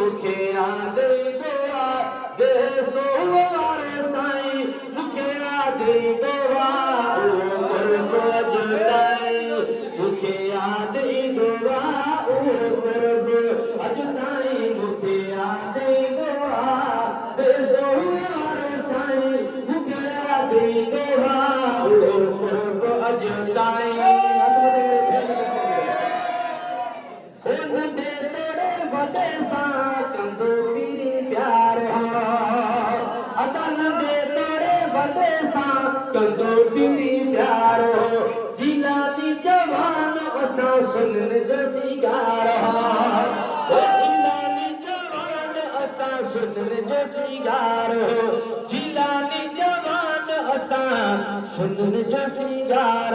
मुखे यादे दुआ दे सोवार साईं मुखे यादे दुआ उमर को अजताई मुखे यादे दुआ उमर को अजताई मुखे यादे दुआ दे सोवार साईं मुखे यादे दुआ उमर को अजताई नंढे तोड़े वॾे सां कंदो पीरी प्यार अदा नंढे तोड़े वॾे सां कंदो पीरी प्यार जीलानी जवान असां सुनन जो सिंगार जीलानी जवान असां सुनन जो सिंगार जीलानी जवान असां सुनन जो सिंगार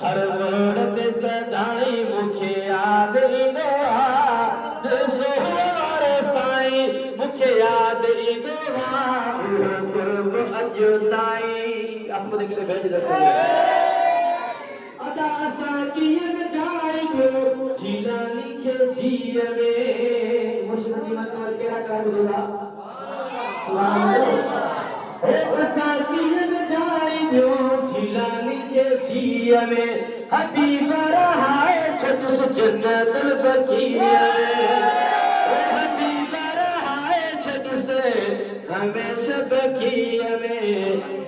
हर वण ते सदाई मुखे याद ईंदो आहे सोहवार साईं मुखे याद ईंदो आहे गुरब अॼु ताईं हथ मथे करे भेज दो अदा असां कीअं जाइबो जीलानी खे जीअ में मुर्शिद जी मतलब कहिड़ा कांड ॿुधा असां कीअं जाइबो जीलानी खे जीअ में हबीब रहाए छदुस जन्नत बकीया हबीब रहाए छदुस हमेशा बकीया में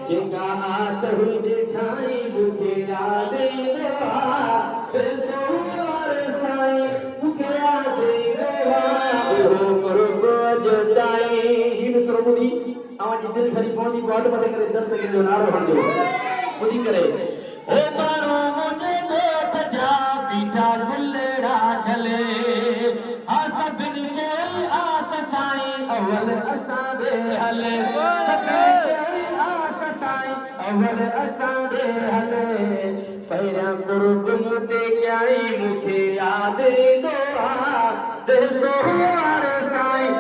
जेका आस हुई ॾिठाई मुखे याद ईंदो आहे सोहवार साईं मुखे याद ईंदो आहे गुरब अजताई हिन सुर ॿुधी तव्हांजी दिलि खरी पवंदी पोइ मथे करे 10 सेकंड जो नारो हणिजो ॿुधी करे ओ माण्हू मुंहिंजे ॻोठ जा बीठा गुलड़ा झले आ सभिनी खे आस साईं अवल असां ॾे हले सभिनी खे आस साईं अवल असां ॾे हले पहिरियां गुरब मूं ते कयाई मूंखे यादि ईंदो आहे सोहवार साईं